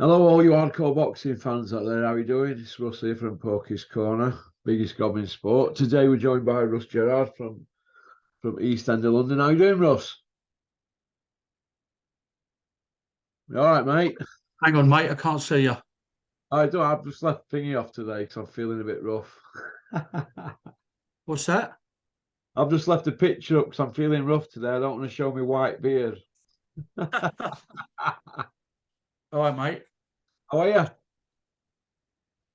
Hello, all you hardcore boxing fans out there. How you doing? It's Russ here from Porky's Corner, biggest gob in sport. Today we're joined by Russ Gerard from East End of London. How you doing, Russ? You all right, mate? Hang on, mate. I can't see you. I don't. I've just left thingy off today because I'm feeling a bit rough. What's that? I've just left a picture up because I'm feeling rough today. I don't want to show my white beard. How All right, mate. are you?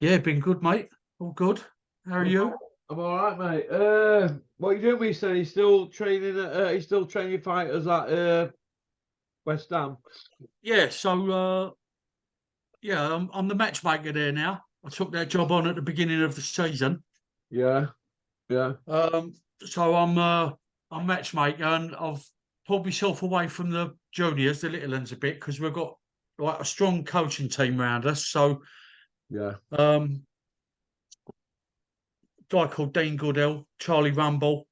Yeah, been good, mate. All good. How are you? I'm all right, mate. What are you doing? We said he's still training. He's still training fighters at West Ham. Yeah. Yeah, I'm the matchmaker there now. I took that job on at the beginning of the season. Yeah, yeah. Um, I'm matchmaker, and I've pulled myself away from the juniors, the little ones, a bit because we've got like a strong coaching team around us. Yeah. Um, guy called Dean Goodell, Charlie Rumble.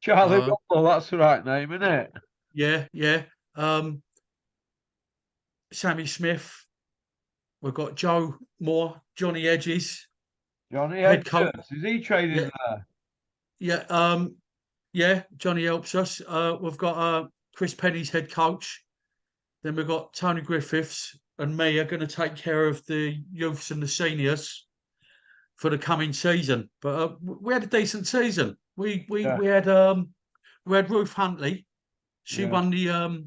Charlie Uh, Rumble, that's the right name, isn't it? yeah, yeah. Um, Sammy Smith. We've got Joe Moore, Johnny Edges, Johnny head coach. Hedges, is he training Yeah, there? yeah, yeah. Johnny helps us. We've got Chris Penny's head coach. Then we've got Tony Griffiths and me are going to take care of the youths and the seniors for the coming season. But we had a decent season. Yeah, We had Ruth Huntley. She yeah, won the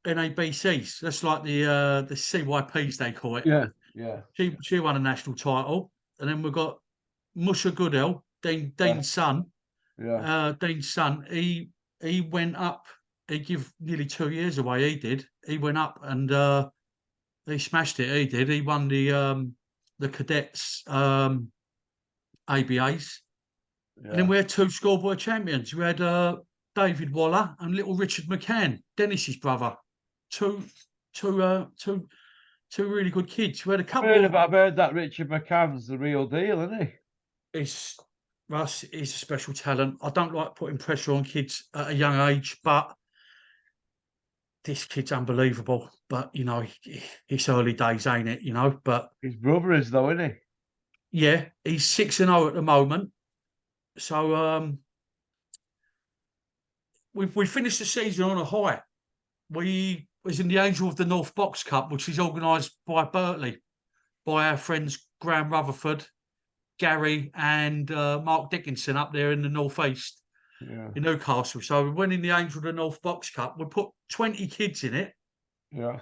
NABCs. That's like the CYPs they call it. yeah, yeah, She won a national title. And then we've got Musha Goodell, yeah, Dean's son. yeah, Dean's son. He went up. He gave nearly 2 years away. He did. He went up and he smashed it. He did. He won the cadets ABAs. And then yeah. we had two schoolboy champions. We had David Waller and little Richard McCann, Dennis's brother. Two, two, uh, two, two really good kids. We had a couple of. I've heard that Richard McCann's the real deal, isn't he? It's Russ is a special talent. I don't like putting pressure on kids at a young age, but this kid's unbelievable. But it's early days, ain't it? But His brother is though, isn't he? yeah, he's 6-0 at the moment. So we finished the season on a high. We was in the Angel of the North Box Cup, which is organised by Berkeley, by our friends Graham Rutherford, Gary, and Mark Dickinson up there in the northeast Yeah, in Newcastle. So we went in the Angel of the North Box Cup. We put 20 kids in it. yeah.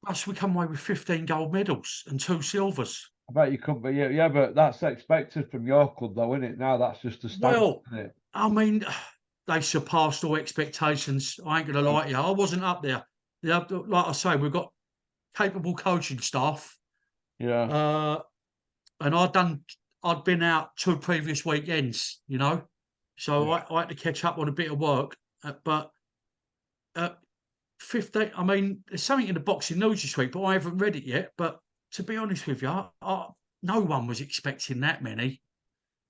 Plus, we come away with 15 gold medals and two silvers. I bet you couldn't be. Yeah, yeah, but that's expected from your club, though, isn't it? Now that's just a standard, Well, isn't it? I mean, they surpassed all expectations. I ain't going to lie to you. I wasn't up there. Yeah, like I say, we've got capable coaching staff. Yeah, Uh, and I'd been out 2 previous weekends. So yeah. I had to catch up on a bit of work. But 15, I mean, there's something in the boxing news this week, but I haven't read it yet. But to be honest with you, no one was expecting that many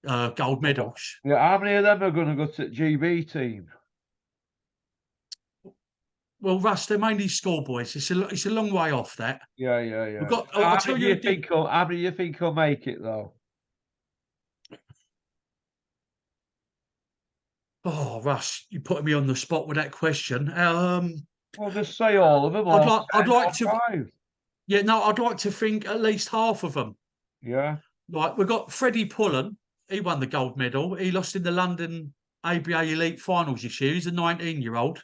gold medals. Yeah, how many of them are going to go to the GB team? Well, Russ, they're mainly schoolboys. It's a long way off that. Yeah, yeah, We've yeah. got. I'll How tell many do you. you think? How many do you think will make it though? Oh, Russ, you're putting me on the spot with that question. Well, just say all of them, or I'd 10 like or to. 5. Yeah, no, I'd like to think at least half of them. Yeah, Like we've got Freddie Pullen. He won the gold medal. He lost in the London ABA Elite Finals this year. He's a 19-year-old.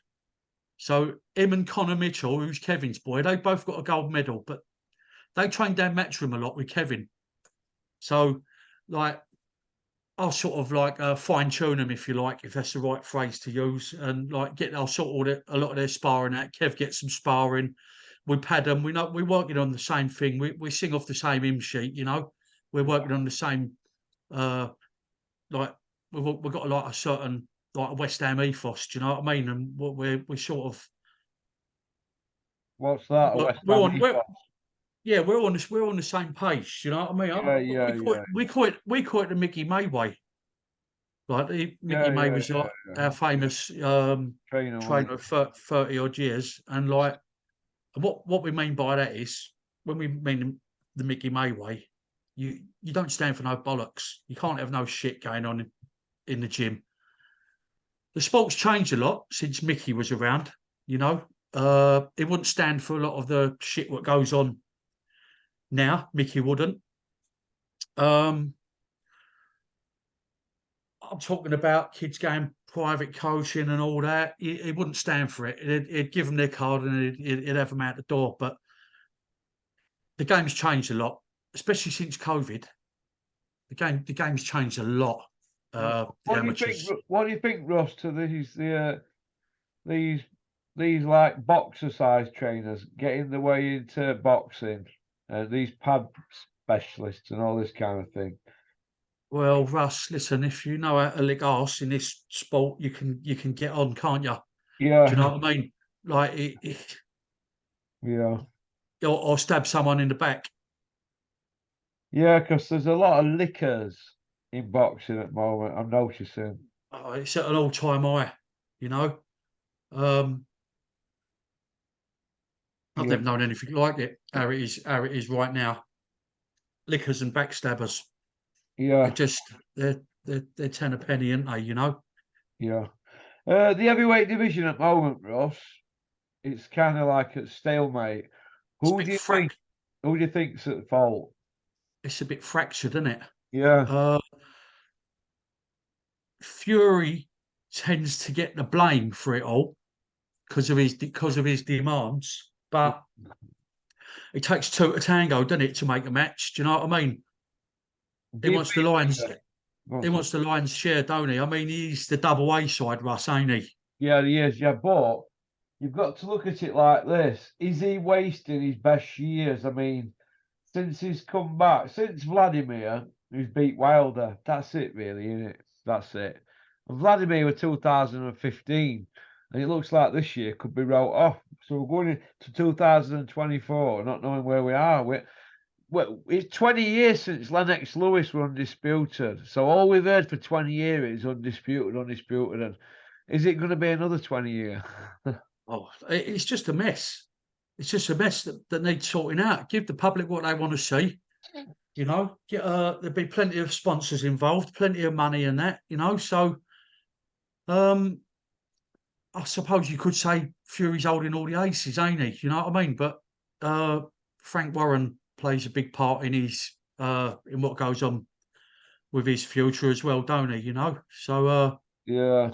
So him and Connor Mitchell, who's Kevin's boy, they both got a gold medal. But they trained down Matchroom a lot with Kevin. So, like, I'll sort of like fine tune them, if you like, if that's the right phrase to use, and like I'll sort a lot of their sparring out. Kev gets some sparring. We pad them. We're working on the same thing. We sing off the same hymn sheet. We're yeah. working on the same uh like we've got like a certain like a West Ham ethos. Do you know what I mean? And we're sort of What's that? A West we're Ham on we're ethos? yeah we're on the same page. You know what I mean? Yeah, yeah, yeah, We call it the Mickey May way. Like Mickey yeah, May yeah, was yeah, like yeah. our famous Trainer, wasn't trainer of 30 odd years, and like And what we mean by that is, when we mean the Mickey May way, you don't stand for no bollocks. You can't have no shit going on in the gym. The sport's changed a lot since Mickey was around, you know. It wouldn't stand for a lot of the shit what goes on now. Mickey wouldn't. Um, I'm talking about kids going private coaching and all that. He wouldn't stand for it. He'd give them their card and he'd have them out the door. But the game's changed a lot, especially since COVID. The game's changed a lot. The What do you think? amateurs. What do you think, Russ, to these these like boxer size trainers getting the way into boxing, these pad specialists and all this kind of thing? Well, Russ, listen, if you know how to lick arse in this sport, you can get on, can't you? Do you Yeah, know what I mean? Like, yeah, or stab someone in the back. yeah. Because there's a lot of lickers in boxing at the moment. I'm noticing. Oh, it's at an all-time high. You know, um, I've Yeah, never known anything like it. How it is right now. Lickers and backstabbers. They're yeah, just they're ten a penny, aren't they? You know. yeah. The heavyweight division at the moment, Ross, it's kind of like a stalemate. It's a Who bit do you think? Who do you think's at fault? it's a bit fractured, isn't it? Yeah, Uh, Fury tends to get the blame for it all because of his demands, but it takes two to tango, doesn't it, to make a match? Do you know what I mean? He do you wants the lions. think? He wants the lions share, don't he? I mean, he's the double A side, Russ, ain't he? Yeah, he is. Yeah, but you've got to look at it like this: is he wasting his best years? I mean, since he's come back, since Vladimir, who's beat Wilder, that's it, really, isn't it? That's it. And Vladimir was 2015, and it looks like this year could be wrote off. So we're going into 2024, not knowing where we are. Well, it's 20 years since Lennox Lewis were undisputed. So all we've heard for 20 years is undisputed, undisputed. And is it going to be another 20 years? Oh, it's just a mess. It's just a mess that needs sorting out. Give the public what they want to see. You know, there'll be plenty of sponsors involved, plenty of money in that. You know, so um, I suppose you could say Fury's holding all the aces, ain't he? You know what I mean? But uh, Frank Warren plays a big part in what goes on with his future as well, don't he? You know, so Yeah.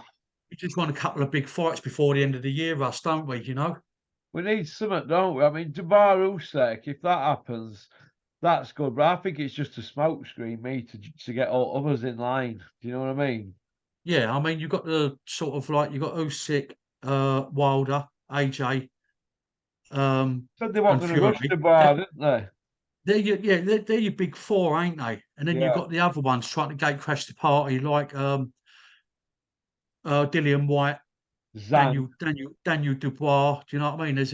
we just want a couple of big fights before the end of the year, Russ, don't we? You know. We need something, don't we? I mean, Dubar Usek, if that happens, that's good. But I think it's just a smoke screen, me, to get all others in line. Do you know what I mean? Yeah, I mean, you've got the sort of like you've got Usyk, Wilder, AJ, Said they weren't and going to rush Fury. Dubar, didn't they? They're your big four, ain't they? And then you've Yeah. got the other ones trying to gate crash the party, like Dillian White, Zhang. Daniel Dubois. Do you know what I mean?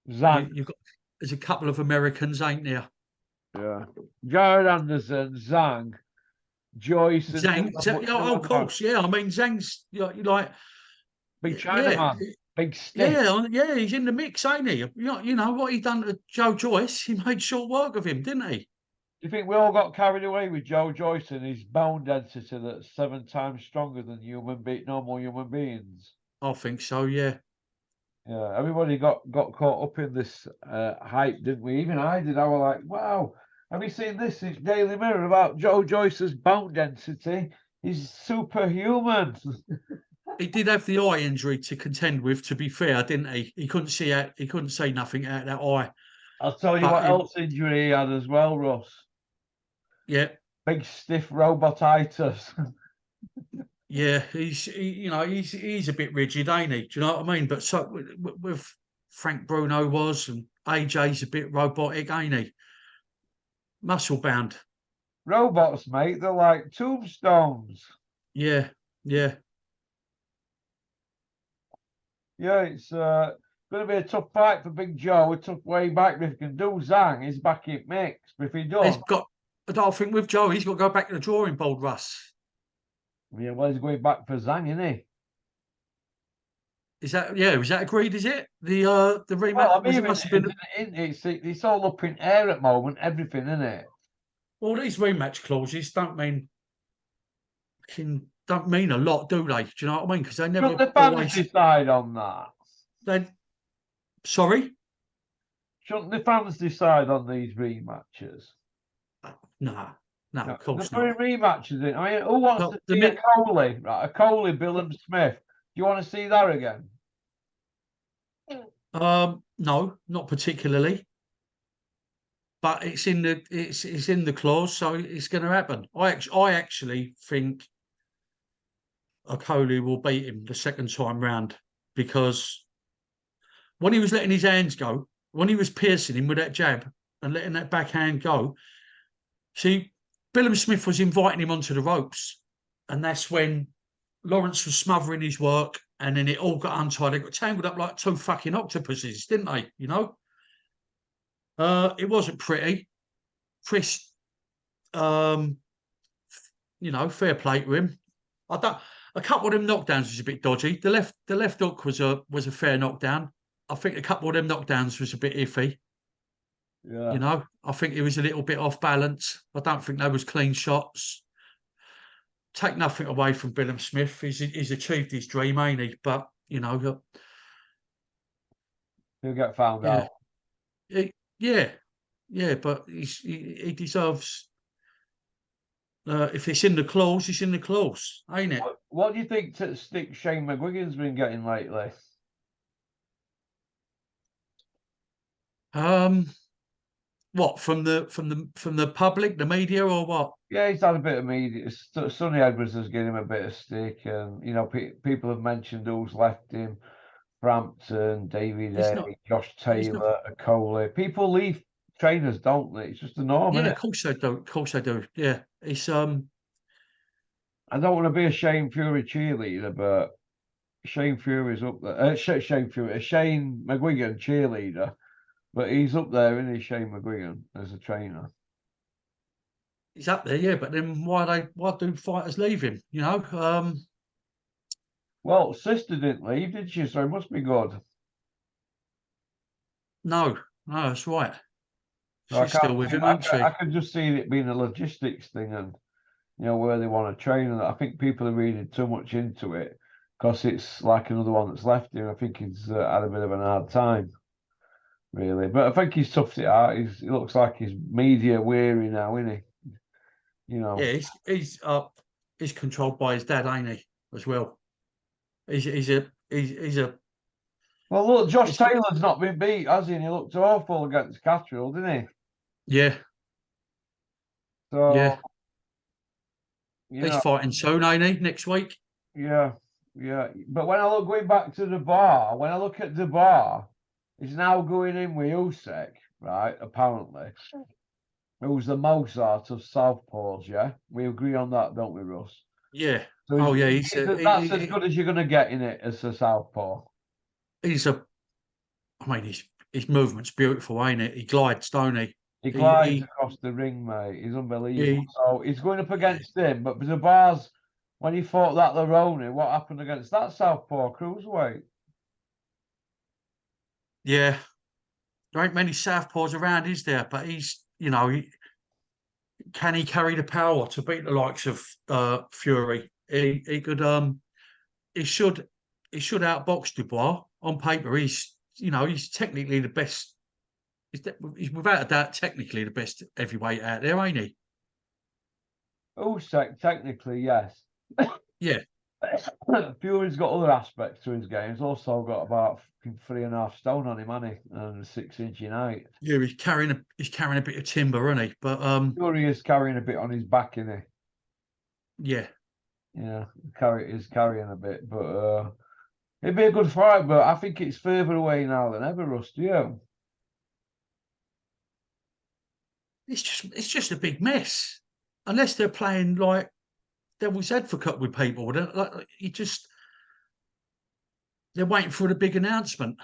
Zhang. You've got there's a couple of Americans, ain't there? Yeah. Jared Anderson, Zhang, Joyce, and Oh, of course, yeah. I mean, Zhang's like, Big yeah, Chinaman. Big stiff. yeah. He's in the mix, ain't he? You know what he done to Joe Joyce? He made short work of him, didn't he? Do you think we all got carried away with Joe Joyce and his bone density that's 7 times stronger than normal human beings? I think so. Yeah. Yeah, everybody got caught up in this hype, didn't we? Even I did. I was like, wow, have you seen this in Daily Mirror about Joe Joyce's bone density? He's superhuman. He did have the eye injury to contend with. To be fair, didn't he? He couldn't see out. He couldn't see nothing out of that eye. I'll tell you But what else injury he had as well, Russ. yeah, Big stiff robotitis. yeah. He's a bit rigid, ain't he? Do you know what I mean? But so with Frank Bruno was, and AJ's a bit robotic, ain't he? Muscle bound. Robots, mate, they're like tombstones. Yeah, yeah. Yeah, it's going to be a tough fight for Big Joe. A tough way back. But if he can do Zhang, he's back in mix. But if he He's don't, got. I don't think with Joe, he's got to go back to the drawing board, Russ. yeah, well, he's going back for Zhang, isn't he? Is that agreed? Is it the rematch? Well, I It mean, must have been. it's all up in air at the moment. Everything, isn't it? All these rematch clauses don't mean a lot, do they? Do you know what I mean? Because they Shouldn't never the fans always. decide on that? They sorry, Shouldn't the fans decide on these rematches? nah, no, No, of they're course not. putting rematches in. I mean, who wants But to see a Coley, right? A Coley, but, Billum Smith. Do you want to see that again? no, not particularly. But it's in the clause, so it's going to happen. I actually think Okoli will beat him the second time round because when he was letting his hands go, when he was piercing him with that jab and letting that backhand go, see, Billum Smith was inviting him onto the ropes, and that's when Lawrence was smothering his work, and then it all got untied. They got tangled up like two fucking octopuses, didn't they? You know, it wasn't pretty. Chris, um, fair play to him. I don't. A couple of them knockdowns was a bit dodgy. The left hook was a fair knockdown. I think a couple of them knockdowns was a bit iffy. Yeah, I think he was a little bit off balance. I don't think they was clean shots. Take nothing away from Billum Smith. He's achieved his dream, ain't he? But he'll get found yeah, out. yeah, yeah. But he deserves. If it's in the clause, it's in the clause, ain't it? What do you think to stick Shane McGuigan's been getting lately? Um, what from the public, the media, or what? Yeah, he's had a bit of media. Sonny Edwards has given him a bit of stick, and people have mentioned who's left him: Frampton, David It's A, not. Josh It's not. Taylor, Coley. People leave trainers, don't they? It's just the norm, Yeah, isn't of it? course I do. Of course I do. Yeah, it's I don't want to be a Shane Fury cheerleader, but Shane Fury's up there. Shane Fury, a Shane McGuigan cheerleader, but he's up there, isn't he, Shane McGuigan, as a trainer? He's up there. Yeah, but then why do fighters leave him? Well, sister didn't leave, did she? So it must be good. No, no, that's right. So I She's can't still with see. him, isn't I she? can just see it being a logistics thing, and where they want to train. And I think people are reading too much into it because it's like another one that's left him. I think he's had a bit of an hard time, really. But I think he's toughed it out. He looks like he's media weary now, isn't he? You know. Yeah, he's controlled by his dad, ain't he? As well. He's a Well, look, Josh he's, Taylor's not been beat, has he? And he looked awful against Catterall, didn't he? yeah, So, yeah. you He's know, fighting soon, ain't he? Next week. yeah, yeah. But when I look going back to the bar, when I look at the bar, he's now going in with Usyk, right? Apparently, who's the Mozart of Southpaws, yeah? We agree on that, don't we, Russ? Yeah. So Oh yeah. He's a, that's as good as you're going to get in it as a Southpaw. he's a. I mean, his movement's beautiful, ain't it? He glides, don't he? He He glides he across the ring, mate. He's unbelievable. he. So he's going up Yeah. against him. But the bars, when he fought that Laroni, what happened against that Southpaw cruiserweight? Yeah. There ain't many southpaws around, is there? But can he carry the power to beat the likes of Fury? He could he should outbox Dubois on paper. He's technically the best. He's without a doubt technically the best heavyweight out there, ain't he? Usyk, technically, yes. Yeah, Fury's got other aspects to his game. He's also got about 3.5 stone on him, hasn't he? And 6 inch in height. yeah. He's carrying a bit of timber, isn't he? But Fury is carrying a bit on his back, isn't he? yeah, Yeah, is carrying a bit, but it'd be a good fight. But I think it's further away now than ever, Russ. Do you? it's just a big mess. Unless they're playing like devil's advocate with people, they're waiting for the big announcement.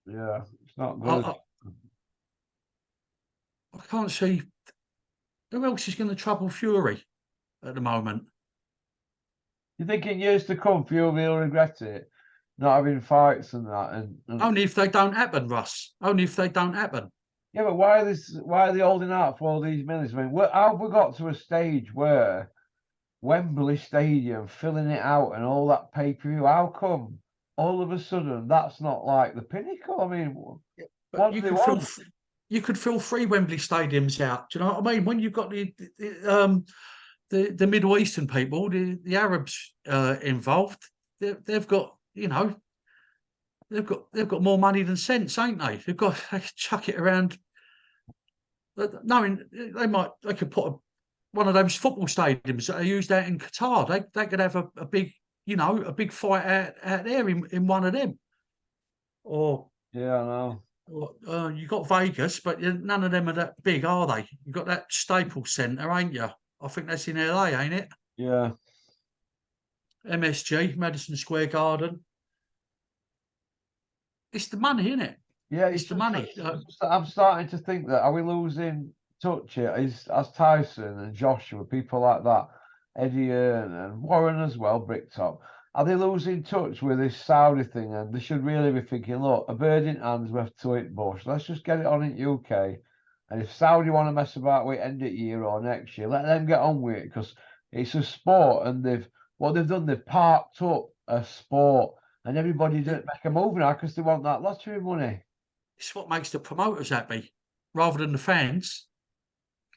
Yeah, it's not I, good. I, I can't see who else is going to trouble Fury at the moment. You think in years to come, Fury will regret it? not having fights and that. And Only if they don't happen, Russ. Only if they don't happen. yeah, but why are they holding out for all these minutes? I mean, how have we got to a stage where Wembley Stadium filling it out and all that pay-per-view? How come all of a sudden that's not like the pinnacle? I mean, But what do they want? you could fill three Wembley stadiums out. Do you know what I mean? When you've got the Middle Eastern people, the Arabs involved, they've got they've got more money than sense, ain't they? They could chuck it around. Knowing they could put one of those football stadiums that are used out in Qatar. They could have a big a big fight out there in one of them. Or Yeah, I know. you got Vegas, but none of them are that big, are they? You got that Staples Centre, ain't you? I think that's in LA, ain't it? Yeah. MSG, Madison Square Garden. It's the money, isn't it? Yeah, It's the money. I'm starting to think that are we losing touch here? As Tyson and Joshua, people like that, Eddie Earn and Warren as well, Bricktop, are they losing touch with this Saudi thing? And they should really be thinking, look, a bird in hand's worth two in bush. Let's just get it on in UK. And if Saudi want to mess about with it end of year or next year, let them get on with it because it's a sport and what they've done, they've parked up a sport and everybody didn't make a move now because they want that lottery money. It's what makes the promoters happy rather than the fans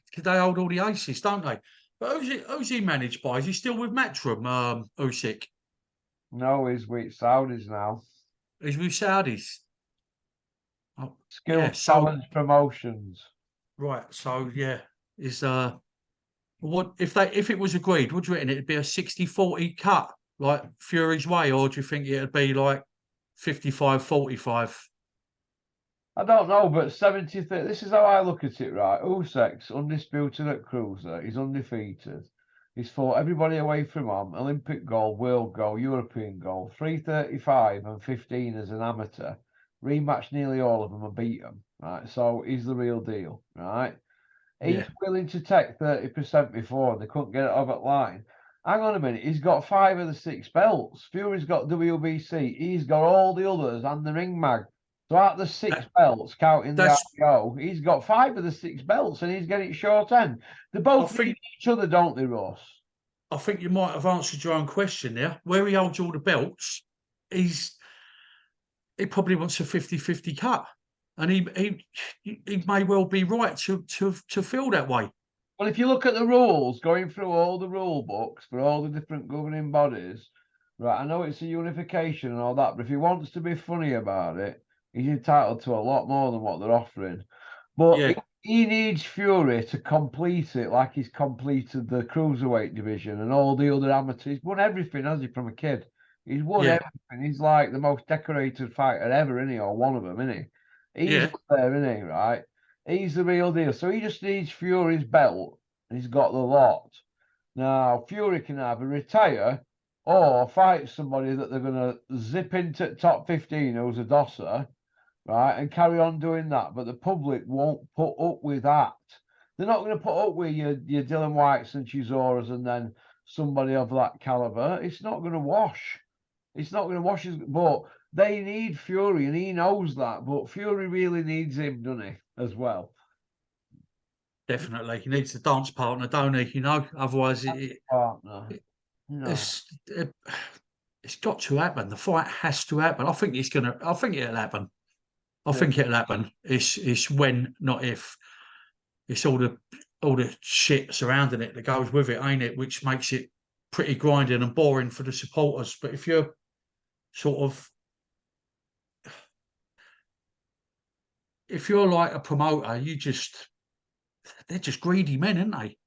because they hold all the aces, don't they? But who's he managed by? Is he still with Matchroom, Usyk? No, he's with Saudis now. He's with Saudis. Oh, yeah, Skills so Challenge Promotions. right, so yeah, is what if it was agreed, would you reckon it'd be a 60-40 cut, like Fury's way, or do you think it'd be like 55-45? I don't know, but 70th. This is how I look at it, right? Usyk's undisputed at cruiser. He's undefeated. He's fought everybody away from him. Olympic gold, world gold, European gold. 335 and 15 as an amateur. Rematched nearly all of them and beat them. Right, so he's the real deal. Right, he's Yeah, willing to take 30% before and they couldn't get it over the line. Hang on a minute, he's got 5 of the 6 belts. Fury's got WBC. He's got all the others and the ring mag. So out of the 6 that, belts, counting the that's. RPO, he's got 5 of the 6 belts and he's getting short end. They I both need think each other, don't they, Ross? I think you might have answered your own question there. Where he holds all the belts, he probably wants a 50-50 cut, and he may well be right to feel that way. Well, if you look at the rules, going through all the rule books for all the different governing bodies, right, I know it's a unification and all that, but if he wants to be funny about it, he's entitled to a lot more than what they're offering. But Yeah, he needs Fury to complete it like he's completed the cruiserweight division and all the other amateurs. He's won everything, has he, from a kid? He's won yeah, everything. He's like the most decorated fighter ever, isn't he? Or one of them, isn't he? He's yeah. up there, isn't he? Right? He's the real deal. So he just needs Fury's belt, and he's got the lot. Now, Fury can either retire or fight somebody that they're going to zip into top 15 who's a dosser, right, and carry on doing that. But the public won't put up with that. They're not going to put up with your Dylan Whites and Chisoras and then somebody of that caliber. It's not going to wash. It's not going to wash his. But they need Fury, and he knows that. But Fury really needs him, doesn't he, as well? Definitely, he needs the dance partner, don't he? Otherwise Partner. No. it's it's got to happen. The fight has to happen. I think it's gonna. I think it'll happen. I Yeah. think it'll happen. It's when, not if. It's all the shit surrounding it that goes with it, ain't it? Which makes it pretty grinding and boring for the supporters. But if you're sort of if you're like a promoter, they're just greedy men, aren't they?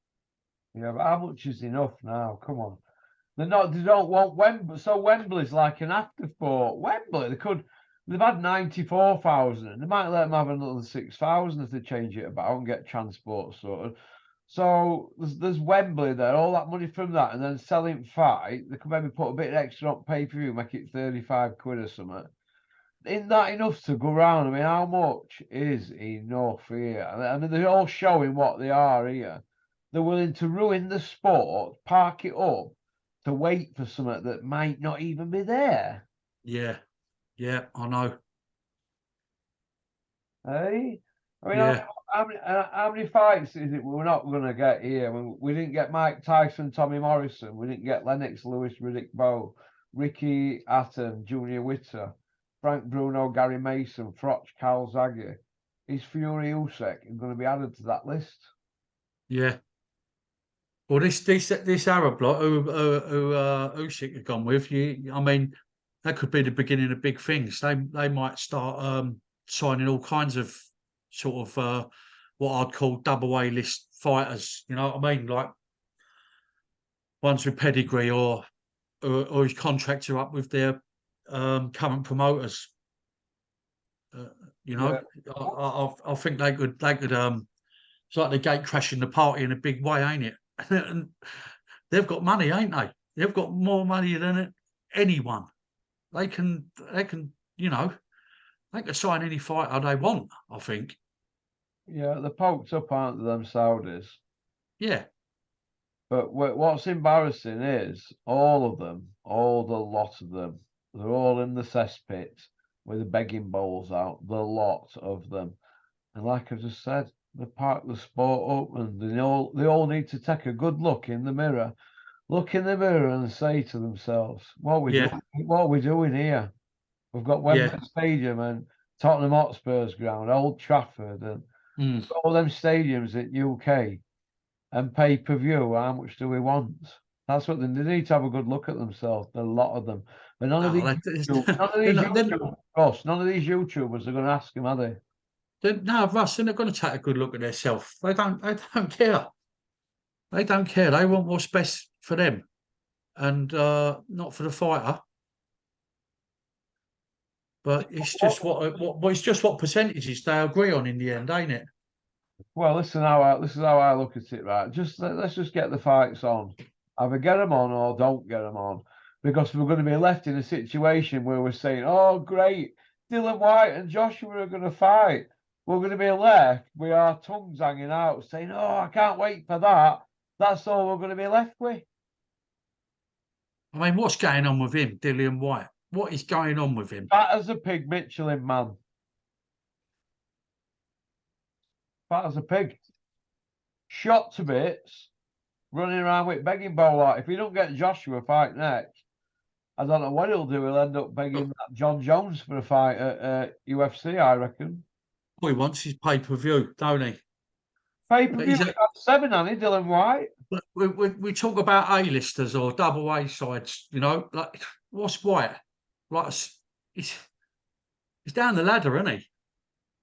Yeah, but how much is enough now? Come on. They're not. They don't want Wembley. So Wembley's like an afterthought. Wembley, they've had 94,000. They might let them have another 6,000 if they change it about and get transport sorted. So there's Wembley there, all that money from that, and then selling fight. They could maybe put a bit extra on pay-per-view, make it 35 quid or something. Isn't that enough to go round? I mean, how much is enough here? I mean, they're all showing what they are here. They're willing to ruin the sport, park it up, to wait for something that might not even be there. Yeah, yeah, I know. Hey, I mean, Yeah, how many fights is it we're not going to get here? We didn't get Mike Tyson, Tommy Morrison. We didn't get Lennox Lewis, Riddick Bowe, Ricky Hatton, Junior Witter, Frank Bruno, Gary Mason, Froch, Carl Zaggy. Is Fury Usyk going to be added to that list? yeah. Well, this Arab lot who Usyk have gone with, I mean, that could be the beginning of big things. They might start signing all kinds of sort of what I'd call double A list fighters. You know what I mean? Like ones with pedigree or his contracts are up with their current promoters. Uh, you Yeah. know, I think they could it's like the gate crashing the party in a big way, ain't it? And they've got money, ain't they? They've got more money than anyone. They can, you know, they can sign any fighter they want. I think. Yeah, they're poked up, aren't they, them Saudis? Yeah, But what's embarrassing is all of them, all the lot of them, they're all in the cesspit with the begging bowls out, the lot of them. And like I just said, they park the sport up and they all need to take a good look in the mirror. Look in the mirror and say to themselves, what are we yeah, doing? What are we doing here? We've got yeah. Wembley Stadium and Tottenham Hotspur's ground, Old Trafford, and Mm. all them stadiums in UK and pay-per-view. How much do we want? That's what they need to have a good look at themselves. A lot of them, but none of No, these they're not, they're, None of these YouTubers are going to ask him, are they? no, Russ, they're not going to take a good look at themselves. They don't. They don't care. They don't care. They want what's best for them, and not for the fighter. But it's just what it's just what percentages they agree on in the end, ain't it? Well, this is how I look at it, right? Let's just get the fights on. Either get them on or don't get them on, because we're going to be left in a situation where we're saying, "Oh, great, Dylan White and Joshua are going to fight." We're going to be left with our tongues hanging out, saying, "Oh, I can't wait for that." That's all we're going to be left with. I mean, what's going on with him, Dillian White? What is going on with him? Fat as a pig, Michelin man. Fat as a pig. Shot to bits, running around with begging bowl out. If he don't get Joshua fight next, I don't know what he'll do. He'll end up begging John Jones for a fight at UFC, I reckon. All he wants is pay per view, don't he? Pay per But view, he's a, seven, hasn't he, Dylan White? but we talk about A-listers or double A sides, you know, like what's White? Like he's he's down the ladder, isn't he?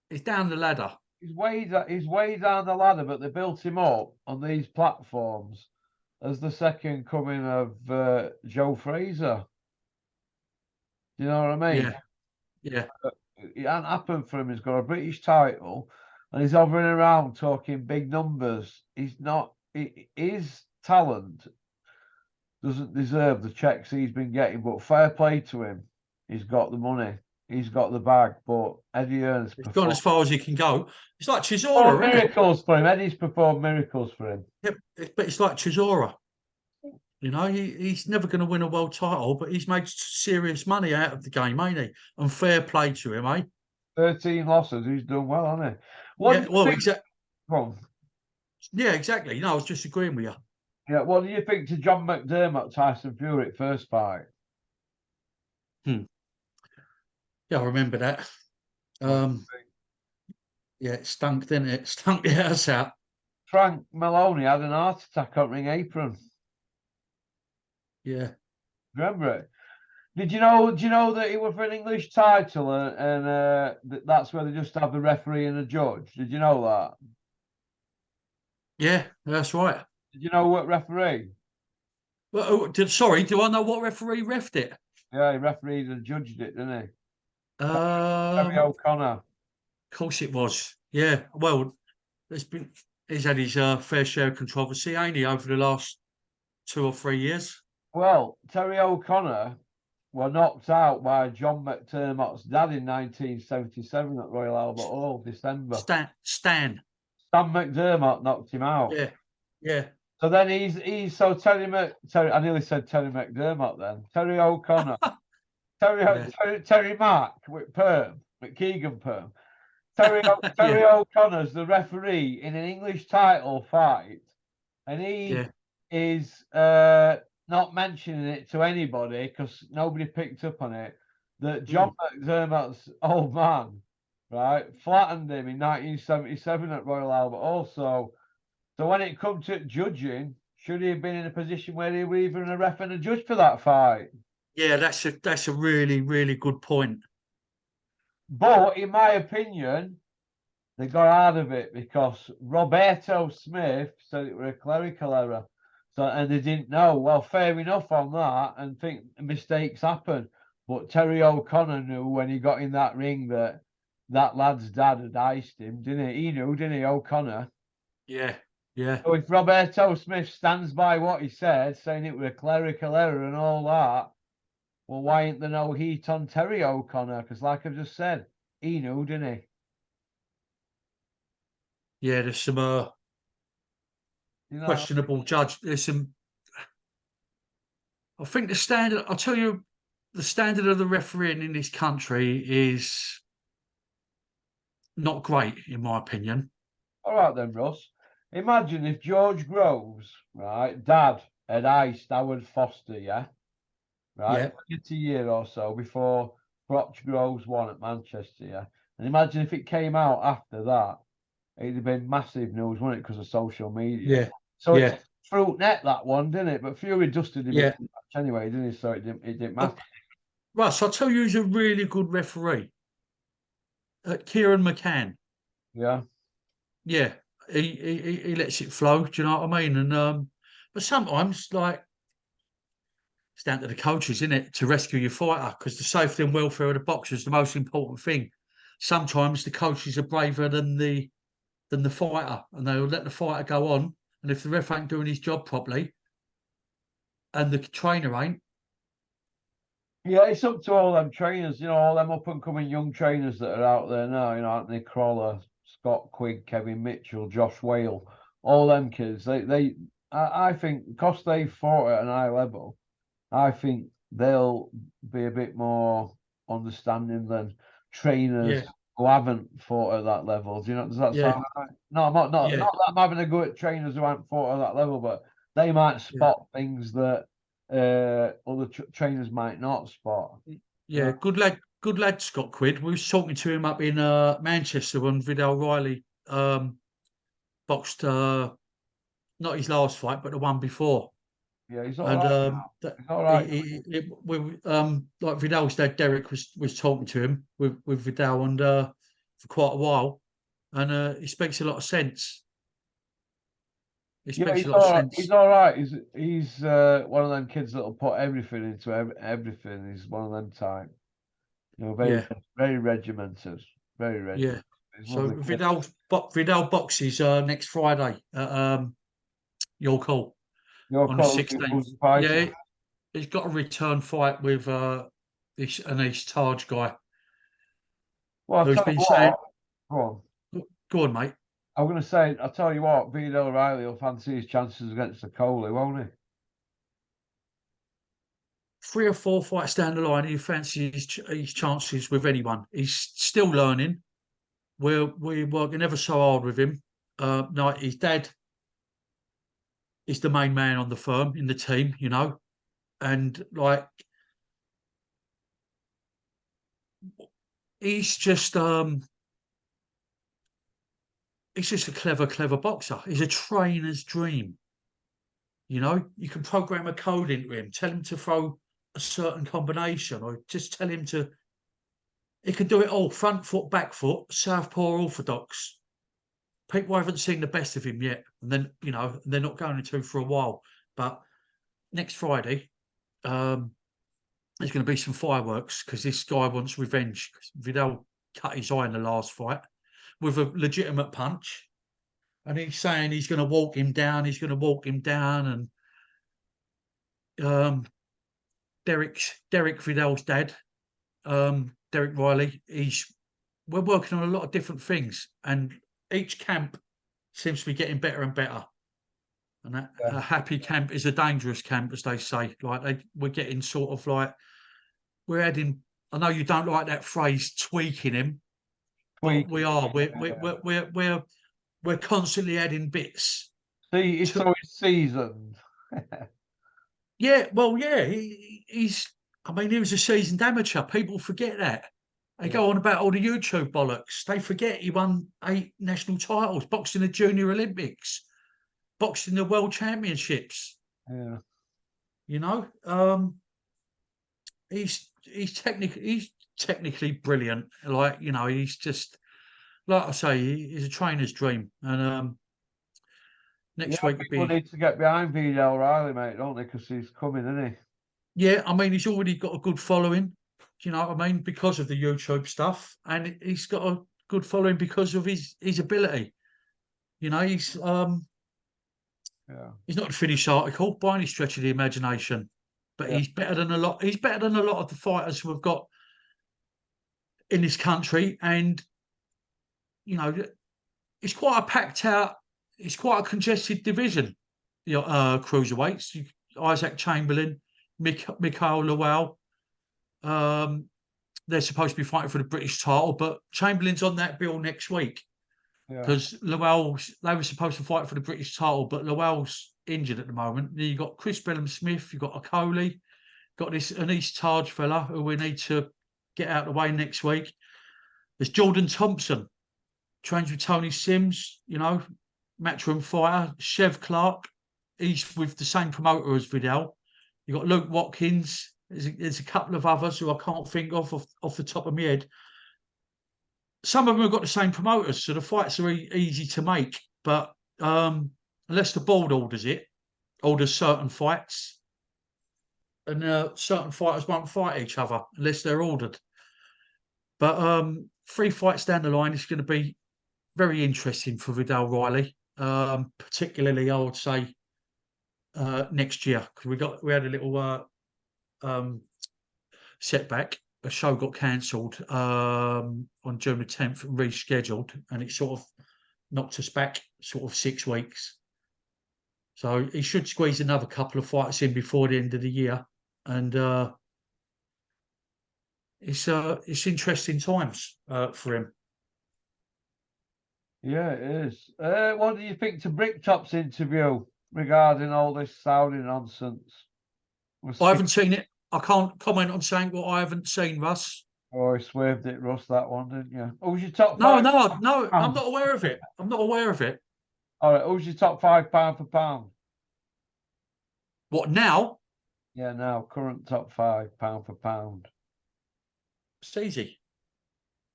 He's down the ladder. He's way down the ladder, but they built him up on these platforms as the second coming of Joe Fraser. Do you know what I mean? Yeah, yeah. It hasn't happened for him. He's got a British title and he's hovering around talking big numbers. He's not, his talent doesn't deserve the checks he's been getting, but fair play to him. He's got the money, he's got the bag, but Eddie Earns He's gone as far as he can go. It's like performed Chisora, isn't it? miracles for him. Eddie's performed miracles for him. Yeah, but it's like Chisora. You know, he's never going to win a world title, but he's made serious money out of the game, ain't he? And fair play to him, eh? 13 losses, he's done well, hasn't he? What do Yeah, you well, think? exactly. Well, Yeah, exactly. No, I was just agreeing with you. yeah, what do you think to John McDermott, Tyson Fury at first fight? Hmm. Yeah, I remember that. What do Um, you think? yeah, it stunk, didn't it? It stunk the house out. Frank Maloney had an heart attack on ring apron. Yeah. Remember it? Did you know? Do you know that he was for an English title, and that's where they just have the referee and a judge? Did you know that? Yeah, that's right. Did you know what referee? Well, sorry, do I know what referee refed it? Yeah, he refereed and judged it, didn't he? Terry Of O'Connor. course it was. Yeah. Well, there's been he's had his fair share of controversy, ain't he, over the last 2 or 3 years? Well, Terry O'Connor were knocked out by John McDermott's dad in 1977 at Royal Albert Hall, December. Stan. Stan McDermott knocked him out. Yeah. Yeah. So then he's so Terry, I nearly said Terry McDermott then. Terry O'Connor. Yeah. Terry Mack with Perm, with Keegan Perm. Yeah, Terry O'Connor's the referee in an English title fight, and he yeah. is not mentioning it to anybody because nobody picked up on it. That John Mm. McDermott's old man, right, flattened him in 1977 at Royal Albert. Also, so when it comes to judging, should he have been in a position where he were even a ref and a judge for that fight? Yeah, that's a really, really good point. But in my opinion, they got out of it because Roberto Smith said it was a clerical error. So and they didn't know. Well, fair enough on that, and think mistakes happen. But Terry O'Connor knew when he got in that ring that that lad's dad had iced him, didn't he? He knew, didn't he, O'Connor? Yeah, yeah, So if Roberto Smith stands by what he said, saying it was a clerical error and all that, well, why ain't there no heat on Terry O'Connor? Because, like I've just said, he knew, didn't he? yeah. There's some You know, questionable judge. There's some. I think the standard. I'll tell you, the standard of the refereeing in this country is not great, in my opinion. all right then, Russ. Imagine if George Groves, right, Dad had iced Howard Foster, yeah, right, Yeah, 30 year or so before Broch Groves won at Manchester, yeah. And imagine if it came out after that, it'd have been massive news, wouldn't it, because of social media. yeah, So it's yeah, fruit net that one, didn't it? But Fury dusted him in yeah. the match anyway, didn't he? So it didn't Uh, matter. Russ, I'll tell you who's a really good referee. Kieran McCann. Yeah. Yeah, he lets it flow. Do you know what I mean? And but sometimes like it's down to the coaches, isn't it, to rescue your fighter because the safety and welfare of the boxer is the most important thing. Sometimes the coaches are braver than the fighter, and they'll let the fighter go on. And if the ref ain't doing his job properly, and the trainer ain't, Yeah, it's up to all them trainers, all them up and coming young trainers that are out there now, Anthony Crawler, Scott Quigg, Kevin Mitchell, Josh Whale, all them kids. I think because they fought at an high level, I think they'll be a bit more understanding than trainers yeah, who haven't fought at that level. Do you know? Does that yeah, sound right? No, yeah, not that I'm having a go at trainers who haven't fought at that level, but they might yeah, spot things that other trainers might not spot. You yeah. know? Good lad, Scott Quid. We was talking to him up in Manchester when Vidal Riley boxed not his last fight, but the one before. Yeah, he's all And right. that He's all right. like Vidal's dad Derek was talking to him with Vidal and for quite a while, and he speaks a lot of sense. He Yeah, speaks a he's lot of all right. He's sense. all right. He's one of them kids that'll put everything into everything. He's one of them type. Very Yeah, very regimented. Very yeah. regimented. He's a So lovely kid. Vidal boxes next Friday at York Hall Your on the call 16th. was Tyson. Yeah, he's got a return fight with an East Taj guy Well, I'll who's tell you been saying, what. Go on. "Go on, mate." I'm going to say, I'll tell you what. Vito O'Reilly will fancy his chances against the Coley, won't he? 3 or 4 fights down the line, he fancies his chances with anyone. He's still learning. We're working ever so hard with him. Like his dad is the main man on the firm in the team, and like he's just he's just a clever boxer. He's a trainer's dream. You can program a code into him, tell him to throw a certain combination, or just tell him to. He can do it all: front foot, back foot, southpaw, orthodox. People haven't seen the best of him yet, and then they're not going to for a while. But next Friday, there's going to be some fireworks because this guy wants revenge. Vidal cut his eye in the last fight with a legitimate punch, and he's saying he's going to walk him down. He's going to walk him down, and Derek Vidal's dad, Derek Riley, we're working on a lot of different things, and each camp seems to be getting better and better. And Yeah. a happy camp is a dangerous camp, as they say. Like we're getting sort of like we're adding. I know you don't like that phrase, tweaking him, but we Tweaking. are. Yeah. We're constantly adding bits. See, To, so it's seasoned. yeah, well, yeah, he's. I mean, he was a seasoned amateur. People forget that. They Yeah. go on about all the YouTube bollocks. They forget he won 8 national titles, boxing the Junior Olympics, boxing the World Championships. Yeah. You know, he's technically brilliant. Like, you know, he's just like I say, he's a trainer's dream. And Yeah, next week will people be. need to get behind Vidal Riley, mate, don't they? Because he's coming, isn't he? Yeah, I mean, he's already got a good following. Do you know what I mean? Because of the YouTube stuff, and he's got a good following because of his ability. You know, Yeah. he's not a finished article by any stretch of the imagination, but Yeah. he's better than a lot. He's better than a lot of the fighters who have got in this country, and you know, it's quite a packed out. It's quite a congested division. You know, cruiserweights. Isaac Chamberlain, Mikhail Lowell. Um, they're supposed to be fighting for the British title, but Chamberlain's on that bill next week Yeah. because Lowell's. They were supposed to fight for the British title, but Lowell's injured at the moment. Then you got Chris Bellham Smith. You've got Okoli. Got this Anis Taj fella who we need to get out of the way next week. There's Jordan Thompson, trains with Tony Sims, you know, matchroom fighter. Chev Clark, he's with the same promoter as Vidal. You've got Luke Watkins. There's a couple of others who I can't think of off the top of my head. Some of them have got the same promoters, so the fights are easy to make. But unless the board orders certain fights, and certain fighters won't fight each other unless they're ordered. But 3 fights down the line, it's going to be very interesting for Vidal Riley, particularly I would say next year because we had a little um, setback. A show got cancelled on June the 10th, rescheduled, and it sort of knocked us back sort of 6 weeks. So he should squeeze another couple of fights in before the end of the year, and it's interesting times for him. Yeah, it is. What do you think to Bricktop's interview regarding all this Saudi nonsense? I haven't seen it. I can't comment on saying what I haven't seen, Russ. Oh, he swerved it, Russ, that one, didn't you? Who's your top No, five? no, no. I'm Pound? not aware of it. I'm not aware of it. All right, who's your top 5 pound for pound? What now? Yeah, now current top 5 pound for pound. It's easy.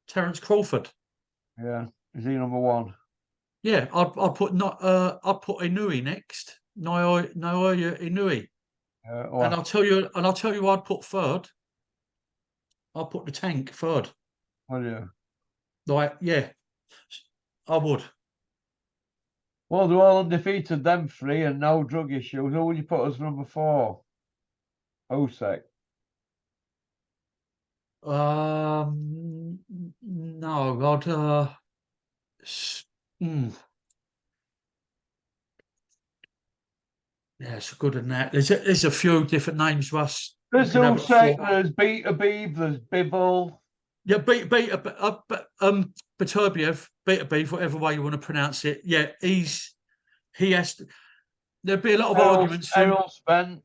Terence Crawford. Yeah, is he number 1? Yeah, I'd put not. I'd put Inui next. Naoya Inui, and What? I'll tell you. I'd put third. I'll put the tank third. What do you? Like, yeah, I would. Well, they're all undefeated, them 3, and no drug issues. Who would you put as number 4? Usyk. No, I'd. Hmm. Yeah, it's good than that. There's a few different names, Russ. You There's can have it Usyk, for. there's Beta Beeb, there's Bibble. Yeah, Beterbiev, Beterbiev, whatever way you want to pronounce it. Yeah, he has. There'd be a lot of arguments for him. Errol Spence.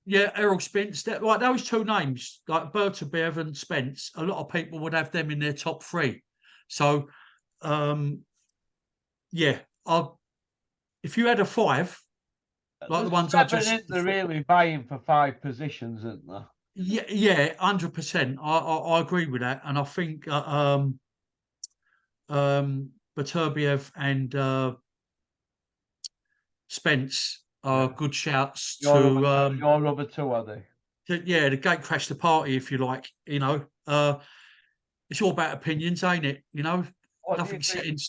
Yeah, Errol Spence. Like those 2 names, like Beterbiev and Spence. A lot of people would have them in their top 3. So, yeah, if you had a 5, like There's the ones I 7, just. isn't there, really vying for 5 positions, isn't there? Yeah, 100%. I agree with that, and I think Beterbiev and Spence are Yeah. good shouts Your rubber 2, are they? yeah, the gate crash the party, if you like. You know, it's all about opinions, ain't it? You know, What do you nothing set think?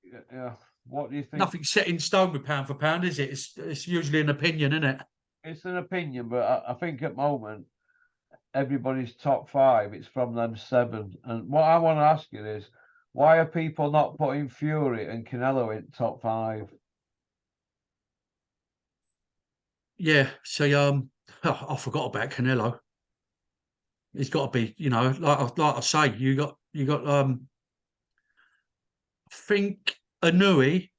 in Yeah. What do you think? nothing set in stone with pound for pound, is it? It's usually an opinion, isn't it? It's an opinion, but I think at the moment everybody's top 5. It's from them 7. And what I want to ask you is, why are people not putting Fury and Canelo in top 5? Yeah. So I forgot about Canelo. He's got to be, like I say, you got. I think Anui,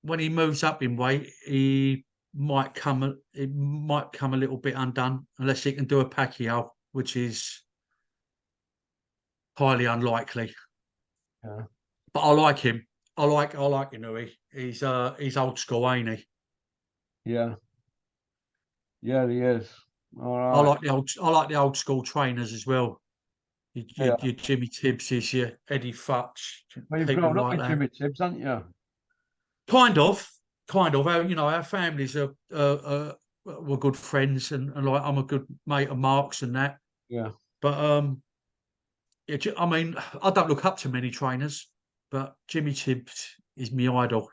when he moves up in weight, it might come a little bit undone unless he can do a Pacquiao, which is highly unlikely. Yeah. But I like him. I like Inui. He's old school, ain't he? Yeah. Yeah, he is. All I right. like the old school trainers as well. Yeah. Your Jimmy Tibbses, your Eddie Futch, Well, you've people grown up like with that. Jimmy Tibbs, haven't you? Kind of, kind of. Our families were good friends, and like I'm a good mate of Mark's and that. Yeah. But yeah, I mean, I don't look up to many trainers, but Jimmy Tibbs is my idol.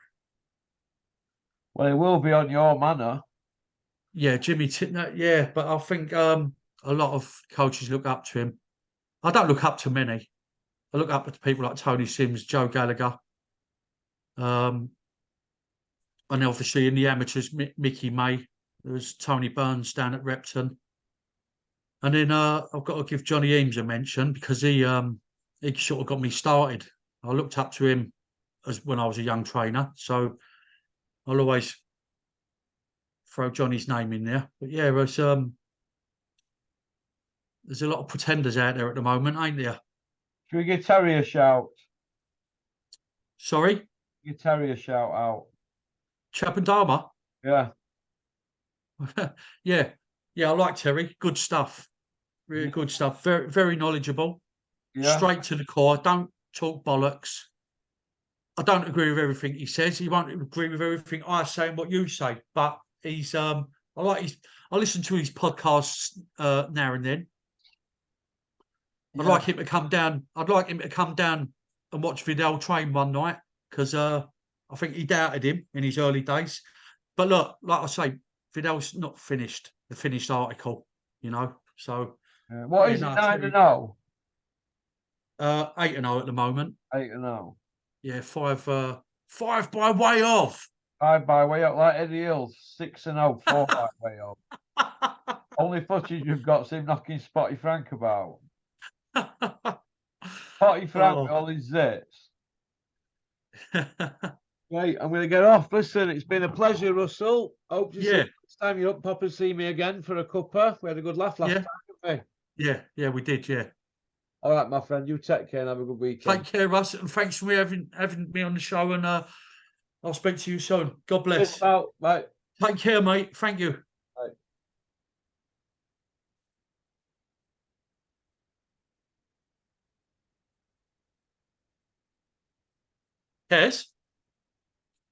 Well, he will be on your manor. Yeah, Jimmy Tibbs. No, yeah, but I think a lot of coaches look up to him. I don't look up to many. I look up to people like Tony Sims, Joe Gallagher, um, and obviously in the amateurs, Mickey May. There was Tony Burns down at Repton, and then I've got to give Johnny Eames a mention because he sort of got me started. I looked up to him as when I was a young trainer, so I'll always throw Johnny's name in there. But yeah, there's a lot of pretenders out there at the moment, ain't there? Should we give Terry a shout? Sorry, Give Terry a shout out. Chapandama. Yeah. Yeah, yeah, I like Terry. Good stuff. Really Yeah. good stuff. Very, very knowledgeable. Yeah. Straight to the core. Don't talk bollocks. I don't agree with everything he says. He won't agree with everything I say and what you say. But he's I like his I listen to his podcasts now and then. I'd Yeah. like him to come down. I'd like him to come down and watch Vidal train one night because I think he doubted him in his early days. But look, like I say, Vidal's not finished the finished article, So What yeah, is it, no, 9 and Terry, 0? 8-0 at the moment. 8 and 0. Yeah, five by way of. 5 by way up like Eddie Hills. 6 and 0, 4 by way up. Only footage you've got is him knocking Spotty Frank about. Spotty Frank with Oh. all his zits. Right, I'm going to get off. Listen, it's been a pleasure, Russell. Hope to see you Yeah, next time you're up. Pop and see me again for a cuppa. We had a good laugh last yeah, time, didn't yeah, we did, yeah. we? All right, my friend. You take care and have a good Take weekend. care, Russ, and thanks for me having me on the show. And I'll speak to you soon. God Cheers, bless. pal. Bye. Take care, mate. Thank you. Bye. Yes.